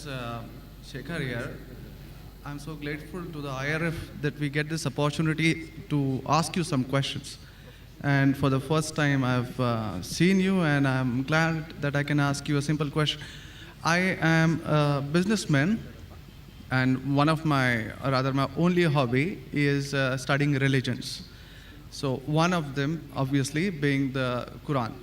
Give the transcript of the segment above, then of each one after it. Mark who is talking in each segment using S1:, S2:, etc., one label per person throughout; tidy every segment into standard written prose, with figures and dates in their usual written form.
S1: Shekhar here. I'm so grateful to the IRF that we get this opportunity to ask you some questions. And for the first time, I've seen you, and I'm glad that I can ask you a simple question. I am a businessman, and one of my, or rather, my only hobby is studying religions. So, one of them, obviously, being the Quran.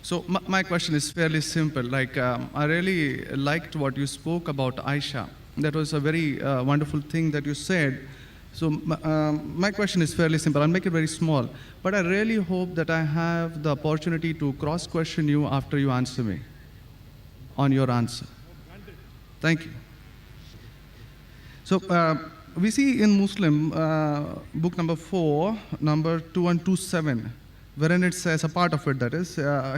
S1: So, my question is fairly simple. I really liked what you spoke about Aisha. That was a very wonderful thing that you said. So my question is fairly simple. I'll make it very small. But I really hope that I have the opportunity to cross-question you after you answer me on your answer. Thank you. So we see in Muslim, book number 4, number 2127, wherein it says, a part of it that is,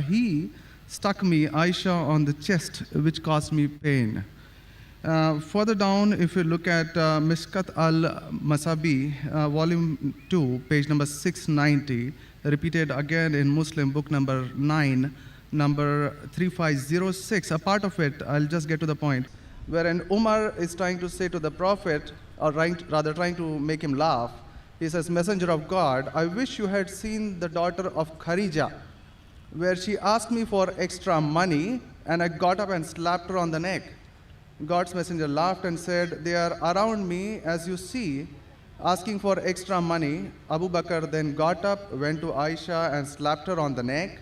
S1: he struck me, Aisha, on the chest, which caused me pain. Further down, if you look at Mishkat al-Masabi, volume 2, page number 690, repeated again in Muslim book number 9, number 3506, a part of it, I'll just get to the point, wherein Umar is trying to say to the Prophet, or rather trying to make him laugh, he says, Messenger of God, I wish you had seen the daughter of Kharija, where she asked me for extra money, and I got up and slapped her on the neck. God's messenger laughed and said, they are around me, as you see, asking for extra money. Abu Bakr then got up, went to Aisha and slapped her on the neck,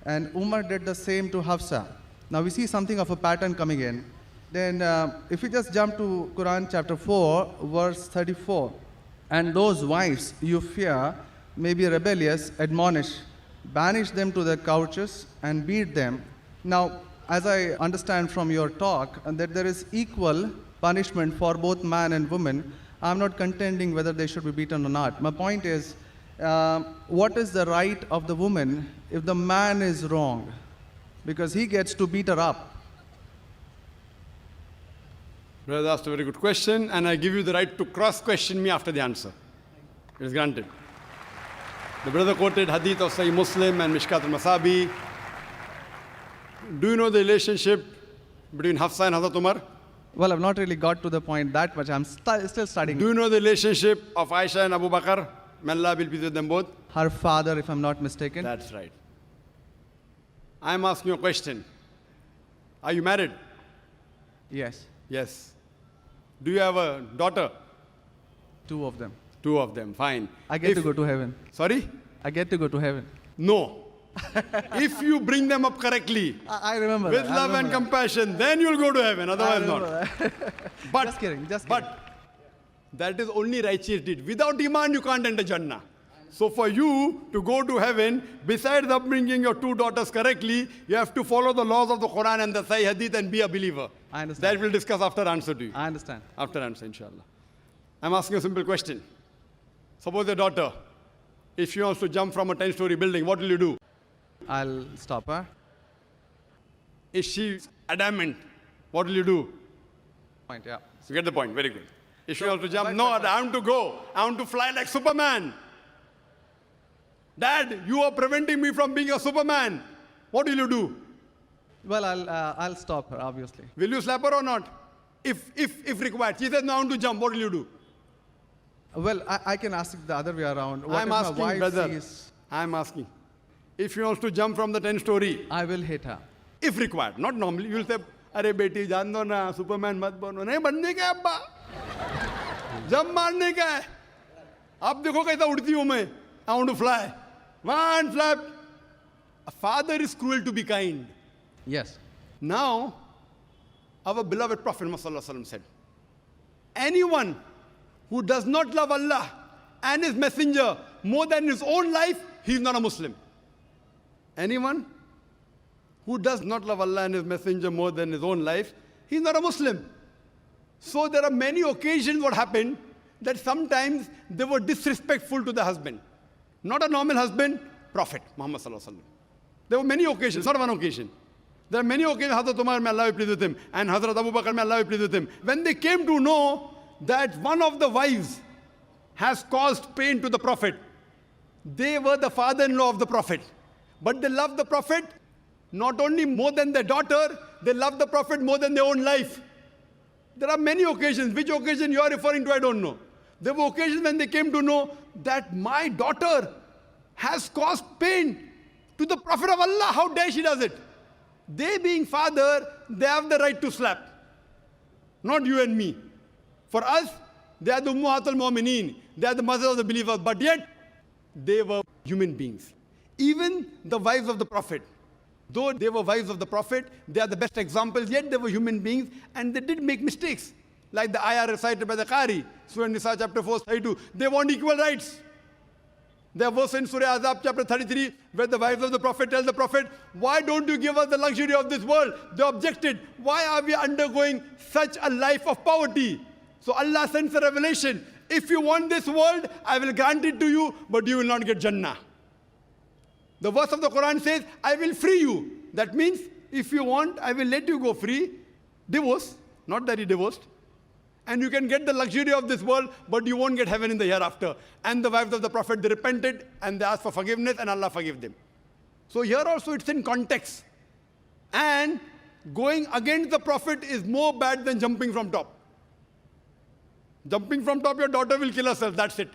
S1: and Umar did the same to Hafsa. Now we see something of a pattern coming in. Then if we just jump to Quran chapter 4, verse 34, and those wives you fear may be rebellious, admonish, banish them to their couches and beat them. Now, as I understand from your talk, that there is equal punishment for both man and woman. I'm not contending whether they should be beaten or not. My point is, what is the right of the woman if the man is wrong? Because he gets to beat her up.
S2: Brother asked a very good question, and I give you the right to cross-question me after the answer. It is granted. The brother quoted hadith of Sahih Muslim and Mishkat al-Masabi. Do you know the relationship between Hafsa and Hazrat Umar?
S1: Well, I've not really got to the point that much. I'm still studying.
S2: Do you know the relationship of Aisha and Abu Bakr? May Allah be pleased with them both.
S1: Her father, if I'm not mistaken.
S2: That's right. I'm asking you a question. Are you married?
S1: Yes.
S2: Yes. Do you have a daughter?
S1: 2 of them.
S2: 2 of them, fine.
S1: I get to go to heaven.
S2: Sorry?
S1: I get to go to heaven.
S2: No. If you bring them up correctly,
S1: I remember
S2: with love and compassion, then you'll go to heaven, otherwise not. But,
S1: just kidding.
S2: But that is only righteous deed. Without iman, you can't enter Jannah. So for you to go to heaven, besides upbringing your 2 daughters correctly, you have to follow the laws of the Quran and the Sahih Hadith and be a believer.
S1: I understand.
S2: That we'll discuss after answer to you.
S1: I understand.
S2: After answer, inshallah. I'm asking a simple question. Suppose your daughter, if she wants to jump from a 10-story building, what will you do?
S1: I'll stop her.
S2: Is she adamant? What will you do?
S1: Point, yeah.
S2: You get the point, very good. If she wants to jump, no, I want to go. I want to fly like Superman. Dad, you are preventing me from being a Superman. What will you do?
S1: Well, I'll stop her, obviously.
S2: Will you slap her or not? If required. She says, no, I want to jump. What will you do?
S1: Well, I can ask it the other way around. What
S2: I'm
S1: if
S2: asking,
S1: my wife
S2: brother.
S1: sees...
S2: I'm asking. If she wants to jump from the 10-story,
S1: I will hit her.
S2: if required, not normally, you will say, "Arey beti, jaan do na, Superman mat bano." Nahi banne ka hai abba. Jump marne ka hai. Ab dekho kaisa udti hu main. I want to fly. One flap. A father is cruel to be kind.
S1: Yes.
S2: Now, our beloved Prophet Muhammad said, anyone who does not love Allah and His Messenger more than his own life, he is not a Muslim. Anyone who does not love Allah and His Messenger more than his own life, he is not a Muslim. So there are many occasions what happened that sometimes they were disrespectful to the husband. Not a normal husband, Prophet Muhammad sallallahu alaihi wasallam. There were many occasions, not one occasion. There are many occasions, Hazrat Umar, may Allah be pleased with him, and Hazrat Abu Bakr, may Allah be pleased with him. When they came to know that one of the wives has caused pain to the Prophet, they were the father-in-law of the Prophet. But they loved the Prophet not only more than their daughter, they loved the Prophet more than their own life. There are many occasions. Which occasion you are referring to, I don't know. There were occasions when they came to know that my daughter has caused pain to the Prophet of Allah. How dare she does it? They being father, they have the right to slap. Not you and me. For us, they are the Ummahatul Mu'mineen. They are the mothers of the believers. But yet, they were human beings. Even the wives of the Prophet. Though they were wives of the Prophet, they are the best examples, yet they were human beings and they did make mistakes. Like the ayah recited by the Qari, Surah Nisa chapter 4, 32. They want equal rights. There was in Surah Azab chapter 33, where the wives of the Prophet tell the Prophet, why don't you give us the luxury of this world? They objected. Why are we undergoing such a life of poverty? So Allah sends a revelation. If you want this world, I will grant it to you, but you will not get Jannah. The verse of the Quran says, I will free you. That means, if you want, I will let you go free. Divorce, not that he divorced. And you can get the luxury of this world, but you won't get heaven in the hereafter. And the wives of the Prophet, they repented and they asked for forgiveness and Allah forgave them. So here also it's in context. And going against the Prophet is more bad than jumping from top. Jumping from top, your daughter will kill herself, that's it.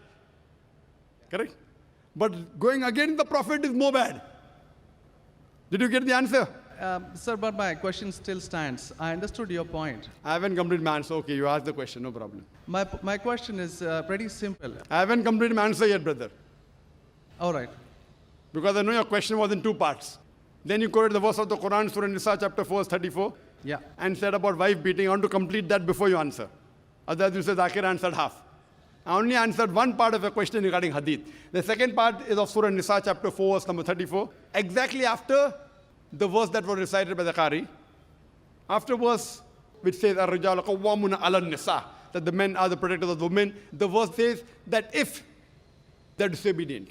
S2: Correct? But going against the Prophet is more bad. Did you get the answer?
S1: Sir, but my question still stands. I understood your point.
S2: I haven't completed my answer. Okay, you asked the question, no problem.
S1: My question is pretty simple.
S2: I haven't completed my answer yet, brother.
S1: All right.
S2: Because I know your question was in two parts. Then you quoted the verse of the Quran, Surah Nisa, chapter 4, 34.
S1: Yeah.
S2: And said about wife beating. I want to complete that before you answer. Otherwise, you said Zakir answered half. I only answered one part of your question regarding hadith. The second part is of Surah Nisa, chapter 4, verse number 34. Exactly after the verse that was recited by the Qari. After verse which says, Ar-Rijalu Qawwamuna 'ala an-Nisa, that the men are the protectors of the women. The verse says that if they're disobedient,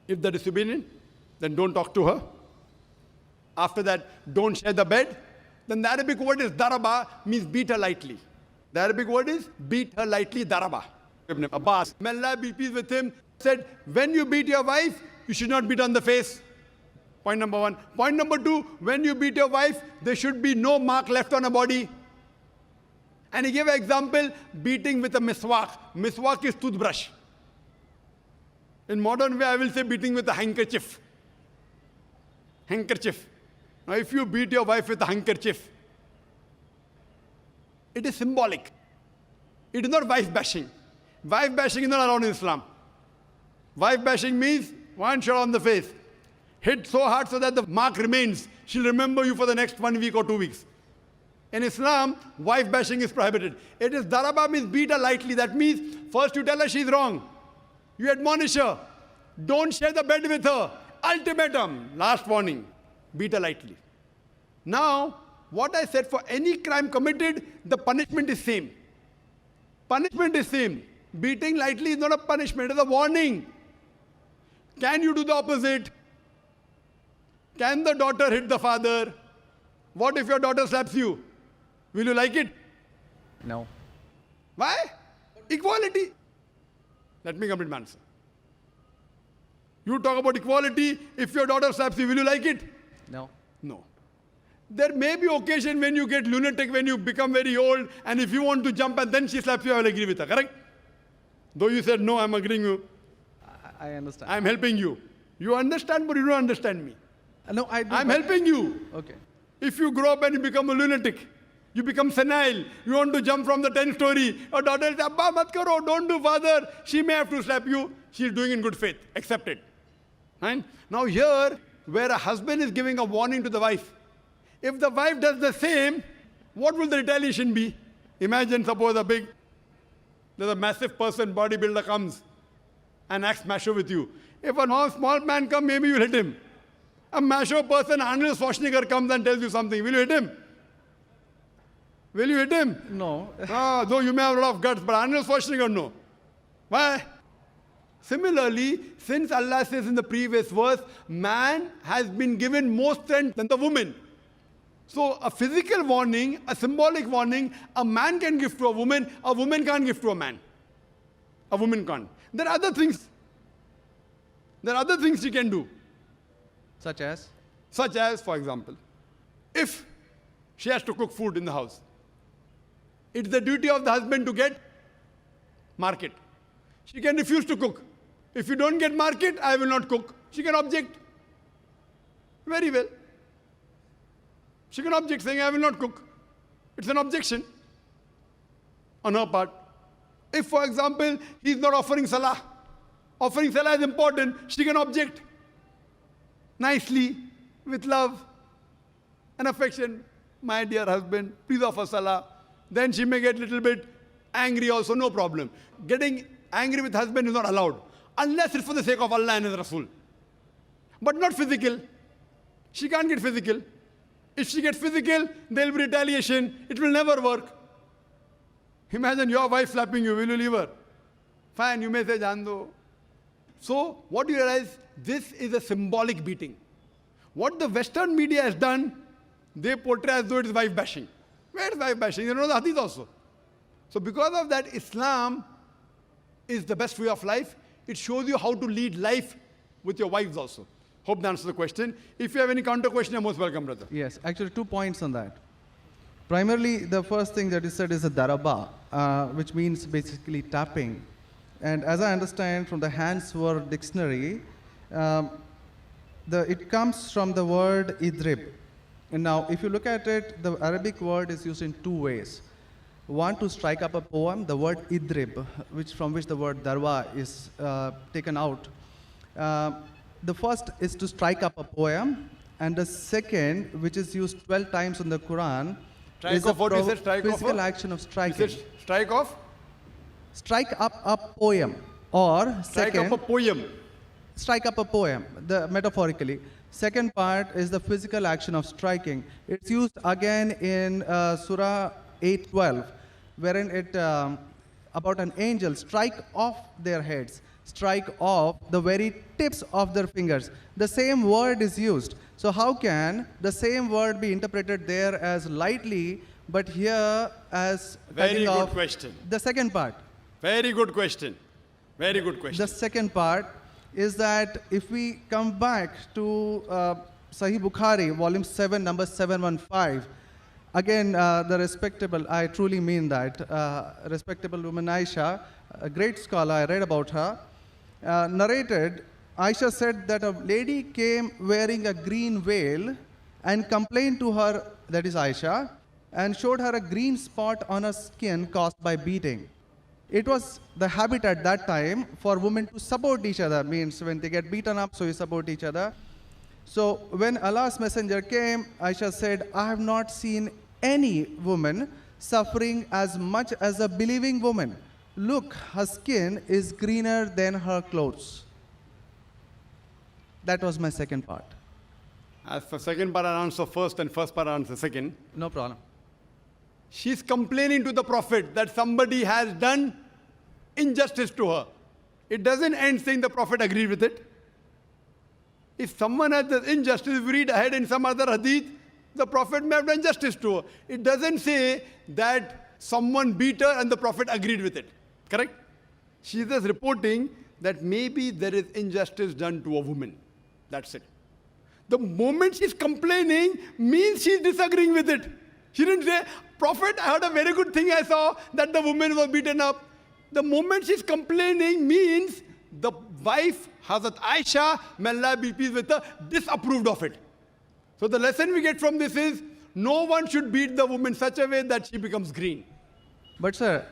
S2: then don't talk to her. After that, don't share the bed. Then the Arabic word is daraba, means beat her lightly. The Arabic word is beat her lightly, daraba. Ibn Abbas, may Allah be pleased with him, said, when you beat your wife, you should not beat on the face. Point number one. Point number two, when you beat your wife, there should be no mark left on her body. And he gave an example, beating with a miswak. Miswak is toothbrush. In modern way, I will say beating with a handkerchief. Handkerchief. Now, if you beat your wife with a handkerchief, it is symbolic. It is not wife bashing. Wife bashing is not allowed in Islam. Wife bashing means one shot on the face. Hit so hard so that the mark remains. She'll remember you for the next 1 week or 2 weeks. In Islam, wife bashing is prohibited. It is daraba, means beat her lightly. That means first you tell her she's wrong. You admonish her. Don't share the bed with her. Ultimatum. Last warning. Beat her lightly. Now, what I said, for any crime committed, the punishment is same. Punishment is same. Beating lightly is not a punishment, it is a warning. Can you do the opposite? Can the daughter hit the father? What if your daughter slaps you? Will you like it?
S1: No.
S2: Why? Equality. Let me complete my answer. You talk about equality. If your daughter slaps you, will you like it?
S1: No.
S2: No. There may be occasion when you get lunatic, when you become very old, and if you want to jump and then she slaps you, I will agree with her, correct? Though you said, no, I'm agreeing with you.
S1: I understand.
S2: I'm helping you. You understand, but you don't understand me.
S1: No, I do.
S2: I'm helping you.
S1: Okay.
S2: If you grow up and you become a lunatic, you become senile, you want to jump from the 10th story, your daughter says, Abba, mat karo, don't do, father. She may have to slap you. She's doing in good faith. Accept it. Right? Now here, where a husband is giving a warning to the wife, if the wife does the same, what will the retaliation be? Imagine, suppose there's a massive person, bodybuilder comes and acts macho with you. If a small man comes, maybe you'll hit him. A macho person, Arnold Schwarzenegger, comes and tells you something. Will you hit him? Will you hit him?
S1: No.
S2: Though you may have a lot of guts, but Arnold Schwarzenegger, no. Why? Similarly, since Allah says in the previous verse, man has been given more strength than the woman. So a physical warning, a symbolic warning, a man can give to a woman can't give to a man. A woman can't. There are other things. There are other things she can do.
S1: Such as?
S2: Such as, for example, if she has to cook food in the house, It's the duty of the husband to get market. She can refuse to cook. If you don't get market, I will not cook. She can object. Very well. She can object saying, I will not cook. It's an objection on her part. If, for example, he's not offering salah is important, she can object nicely, with love and affection. My dear husband, please offer salah. Then she may get a little bit angry also, no problem. Getting angry with husband is not allowed, unless it's for the sake of Allah and His Rasul. But not physical. She can't get physical. If she gets physical, there will be retaliation. It will never work. Imagine your wife slapping you. Will you leave her? Fine, you may say, Jaan do. So, what do you realize? This is a symbolic beating. What the Western media has done, they portray as though it is wife bashing. Where is wife bashing? You know the hadith also. So, because of that, Islam is the best way of life. It shows you how to lead life with your wives also. Hope that answers the question. If you have any counter question, you're most welcome, brother.
S1: Yes, actually 2 points on that. Primarily, the first thing that is said is a daraba, which means basically tapping. And as I understand from the Hans Word Dictionary, it comes from the word idrib. And now, if you look at it, the Arabic word is used in 2 ways. One, to strike up a poem, the word idrib, from which the word darwa is taken out. The first is to strike up a poem, and the second, which is used 12 times in the Quran, is a physical action of striking.
S2: Strike off?
S1: Strike up a poem, or
S2: strike up a poem.
S1: Strike up a poem, metaphorically. Second part is the physical action of striking. It's used again in Surah 8:12, wherein it about an angel strike off their heads, strike off the very tips of their fingers. The same word is used. So how can the same word be interpreted there as lightly, but here as
S2: very good question.
S1: The second part.
S2: Very good question. Very good question.
S1: The second part is that if we come back to Sahih Bukhari, volume 7, number 715, again, the respectable, I truly mean that, respectable woman Aisha, a great scholar, I read about her, narrated, Aisha said that a lady came wearing a green veil and complained to her, that is Aisha, and showed her a green spot on her skin caused by beating. It was the habit at that time for women to support each other, means when they get beaten up, so you support each other. So when Allah's messenger came, Aisha said, I have not seen any woman suffering as much as a believing woman. Look, her skin is greener than her clothes. That was my second part.
S2: As for second part, I'll answer first, and first part, I'll answer second.
S1: No problem.
S2: She's complaining to the Prophet that somebody has done injustice to her. It doesn't end saying the Prophet agreed with it. If someone has done injustice, if we read ahead in some other hadith, the Prophet may have done justice to her. It doesn't say that someone beat her and the Prophet agreed with it. Correct? She's just reporting that maybe there is injustice done to a woman. That's it. The moment she's complaining means she's disagreeing with it. She didn't say, Prophet, I heard a very good thing I saw, that the woman was beaten up. The moment she's complaining means the wife, Hazrat Aisha, may Allah be pleased with her, disapproved of it. So the lesson we get from this is, no one should beat the woman such a way that she becomes green.
S1: But sir,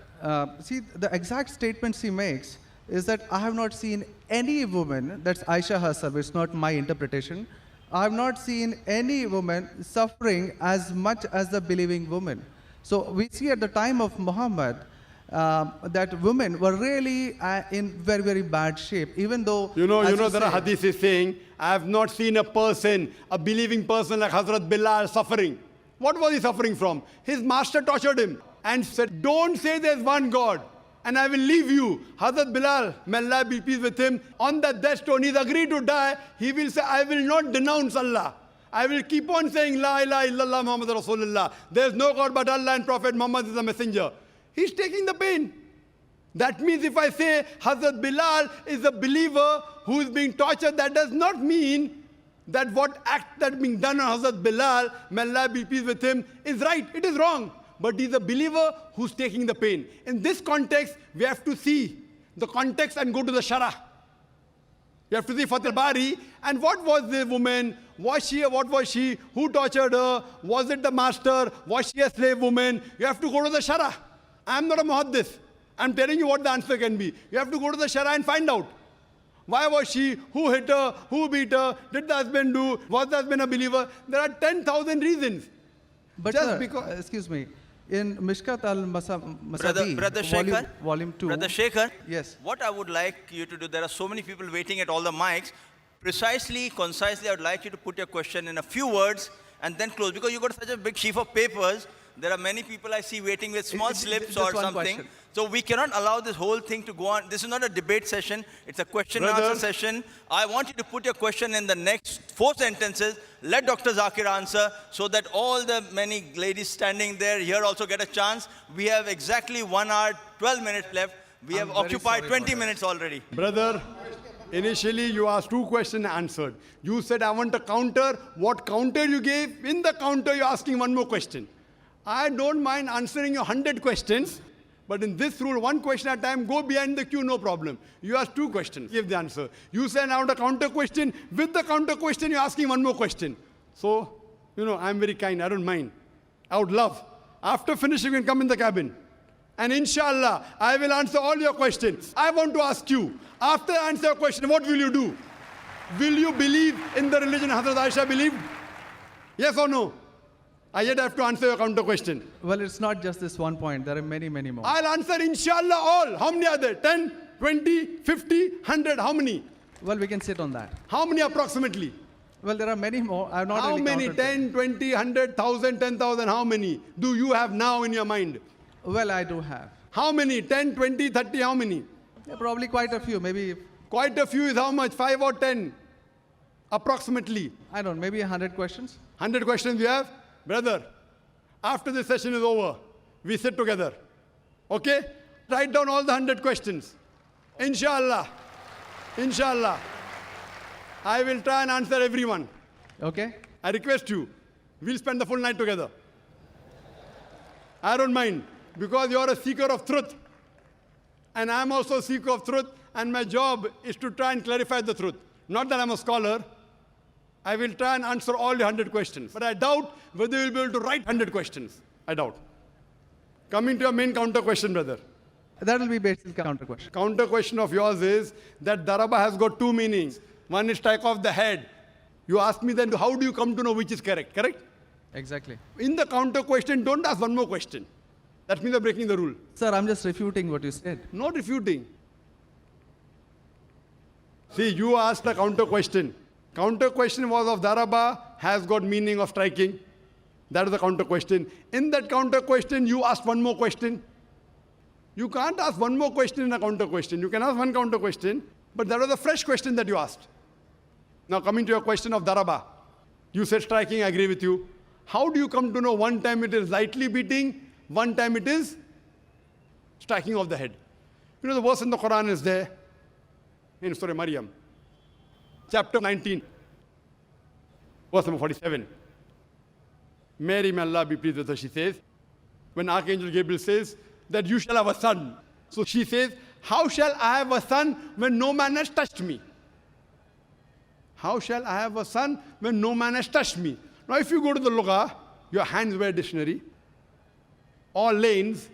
S1: see, the exact statement she makes is that I have not seen any woman, that's Aisha herself, it's not my interpretation, I have not seen any woman suffering as much as the believing woman. So we see at the time of Muhammad that women were really in very, very bad shape, even though...
S2: You know there are hadith is saying, I have not seen a person, a believing person like Hazrat Bilal suffering. What was he suffering from? His master tortured him and said, don't say there's one God and I will leave you. Hazrat Bilal, may Allah be pleased with him, on that death stone, he's agreed to die. He will say, I will not denounce Allah. I will keep on saying, La ilaha illallah Muhammad Rasulullah. There's no God but Allah and Prophet Muhammad is a messenger. He's taking the pain. That means if I say Hazrat Bilal is a believer who is being tortured, that does not mean that what act that being done on Hazrat Bilal, may Allah be pleased with him, is right. It is wrong. but he's a believer who's taking the pain. In this context, we have to see the context and go to the Shara. You have to see Fath al-Bari, and what was the woman? Was she? What was she? Who tortured her? Was it the master? Was she a slave woman? You have to go to the Shara. I'm not a muhaddith. I'm telling you what the answer can be. You have to go to the Shara and find out. Why was she? Who hit her? Who beat her? Did the husband do? Was the husband a believer? There are 10,000 reasons.
S1: But
S2: Just
S1: sir,
S2: because-
S1: excuse me, in Mishkat al-Masabi,
S3: Brother Shekhar,
S1: volume 2.
S3: Brother Shekhar,
S1: Yes.
S3: what I would like you to do, there are so many people waiting at all the mics. Precisely, concisely, I would like you to put your question in a few words and then close. Because you've got such a big sheaf of papers, there are many people I see waiting with small slips
S1: just
S3: or
S1: one
S3: something.
S1: question.
S3: So we cannot allow this whole thing to go on. This is not a debate session. It's a question and
S2: Brother.
S3: answer session. I want you to put your question in the next 4 sentences. Let Dr. Zakir answer so that all the many ladies standing there here also get a chance. We have exactly 1 hour, 12 minutes left. We have
S1: very
S3: occupied
S1: sorry
S3: 20
S1: about
S3: minutes already.
S2: Brother, initially you asked 2 questions answered. You said, I want a counter. What counter you gave? In the counter, you're asking 1 more question. I don't mind answering your 100 questions, but in this rule, 1 question at a time, go behind the queue, no problem. You asked 2 questions, give the answer. You said, I want a counter question. With the counter question, you're asking 1 more question. So, I'm very kind, I don't mind. I would love. After finishing, you can come in the cabin. And inshallah, I will answer all your questions. I want to ask you, after I answer your question, what will you do? Will you believe in the religion Hazrat Aisha believed? Yes or no? I yet have to answer your counter question.
S1: Well, it's not just this one point. There are many, many more.
S2: I'll answer inshallah all. How many are there? 10, 20, 50, 100? How many?
S1: Well, we can sit on that.
S2: How many approximately?
S1: Well, there are many more. I have not
S2: How
S1: really
S2: many?
S1: counted them.
S2: 10, 20, 100, 1,000, 10,000? How many do you have now in your mind?
S1: Well, I do have.
S2: How many? 10, 20, 30? How many?
S1: Yeah, probably quite a few. Maybe,
S2: Quite a few is how much? 5 or 10? Approximately.
S1: I don't know, maybe 100 questions.
S2: 100 questions you have? Brother, after this session is over, we sit together. Okay? Write down all the 100 questions. Inshallah. Inshallah. I will try and answer everyone.
S1: Okay?
S2: I request you, we'll spend the full night together. I don't mind, because you're a seeker of truth. And I'm also a seeker of truth, and my job is to try and clarify the truth. Not that I'm a scholar. I will try and answer all the 100 questions. But I doubt whether you'll be able to write 100 questions. I doubt. Coming to your main counter question, brother.
S1: That will be basically counter question.
S2: Counter question of yours is that daraba has got 2 meanings. One is strike off the head. You ask me then, how do you come to know which is correct? Correct?
S1: Exactly.
S2: In the counter question, don't ask 1 more question. That means you're breaking the rule.
S1: Sir, I'm just refuting what you said.
S2: Not refuting. See, you asked a counter question. Counter question was of daraba, has got meaning of striking. That is the counter question. In that counter question, you asked 1 more question. You can't ask 1 more question in a counter question. You can ask 1 counter question, but that was a fresh question that you asked. Now coming to your question of daraba. You said striking, I agree with you. How do you come to know one time it is lightly beating, one time it is striking of the head? You know the verse in the Quran is there, in Surah Maryam, chapter 19, verse number 47. Mary, may Allah be pleased with her, she says, when Archangel Gabriel says that you shall have a son. So she says, how shall I have a son when no man has touched me? How shall I have a son when no man has touched me? Now if you go to the Lugha, your hands were a dictionary. All lanes,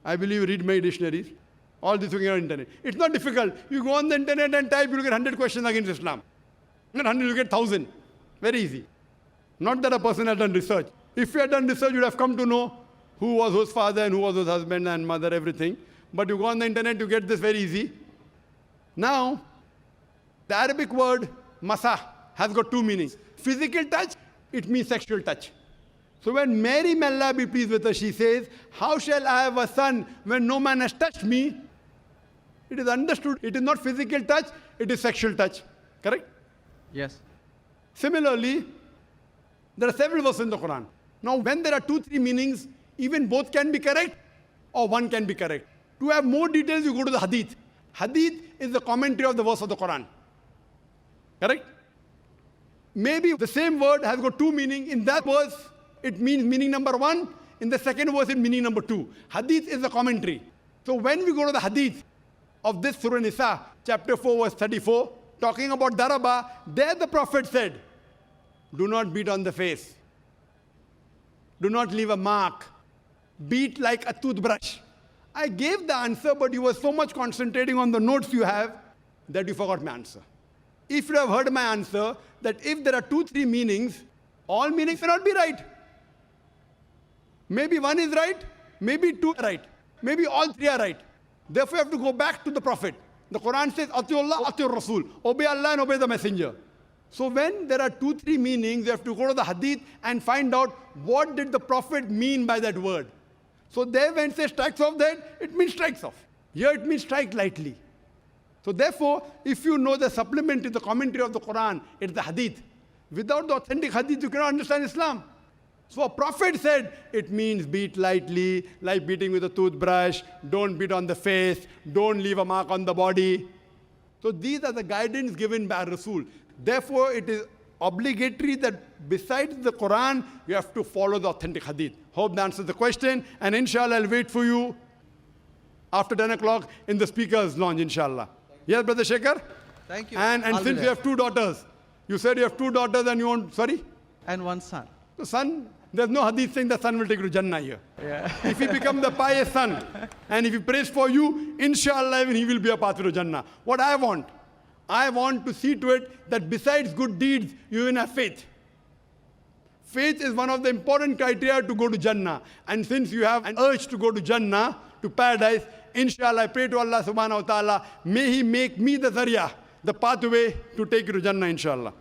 S2: I believe you read many dictionaries. All this you can get on the internet. It's not difficult. You go on the internet and type, you'll get 100 questions against Islam. Not 100, you get 1,000. Very easy. Not that a person has done research. If you had done research, you'd have come to know who was whose father and who was whose husband and mother, everything. But you go on the internet, you get this very easy. Now, the Arabic word masa has got 2 meanings. Physical touch, it means sexual touch. So when Mary, may Allah be pleased with her, she says, how shall I have a son when no man has touched me? It is understood. It is not physical touch, it is sexual touch. Correct?
S1: Yes.
S2: Similarly, there are several verses in the Quran. Now, when there are 2, 3 meanings, even both can be correct or one can be correct. To have more details, you go to the Hadith. Hadith is the commentary of the verse of the Quran. Correct? Maybe the same word has got 2 meanings. In that verse, it means meaning number 1. in the second verse in meaning number 2. Hadith is a commentary. So when we go to the hadith of this Surah Nisa, chapter 4, verse 34, talking about daraba, there the Prophet said, do not beat on the face. Do not leave a mark. Beat like a toothbrush. I gave the answer, but you were so much concentrating on the notes you have that you forgot my answer. If you have heard my answer, that if there are 2-3 meanings, all meanings may not be right. Maybe one is right, maybe 2 are right, maybe all 3 are right. Therefore, you have to go back to the Prophet. The Quran says, Atiullah, Atiur Rasul. Obey Allah and obey the Messenger. So when there are 2-3 meanings, you have to go to the hadith and find out what did the Prophet mean by that word. So there when it says strikes off that, it means strikes off. Here it means strike lightly. So therefore, if you know the supplement to the commentary of the Quran, it's the hadith. Without the authentic hadith, you cannot understand Islam. So a prophet said, it means beat lightly, like beating with a toothbrush, don't beat on the face, don't leave a mark on the body. So these are the guidance given by Rasul. Therefore, it is obligatory that besides the Quran, you have to follow the authentic hadith. Hope that answers the question. And inshallah, I'll wait for you after 10 o'clock in the speaker's lounge, inshallah. Yes, Brother Shekhar?
S1: Thank you.
S2: And since you have 2 daughters, you said you have 2 daughters and you want, sorry?
S1: And one son.
S2: The son, there's no hadith saying the son will take you to Jannah here.
S1: Yeah.
S2: If he becomes the pious son, and if he prays for you, inshallah, even he will be a pathway to Jannah. What I want to see to it that besides good deeds, you even have faith. Faith is one of the important criteria to go to Jannah. And since you have an urge to go to Jannah, to paradise, inshallah, I pray to Allah subhanahu wa ta'ala, may He make me the zarya, the pathway to take you to Jannah, inshallah.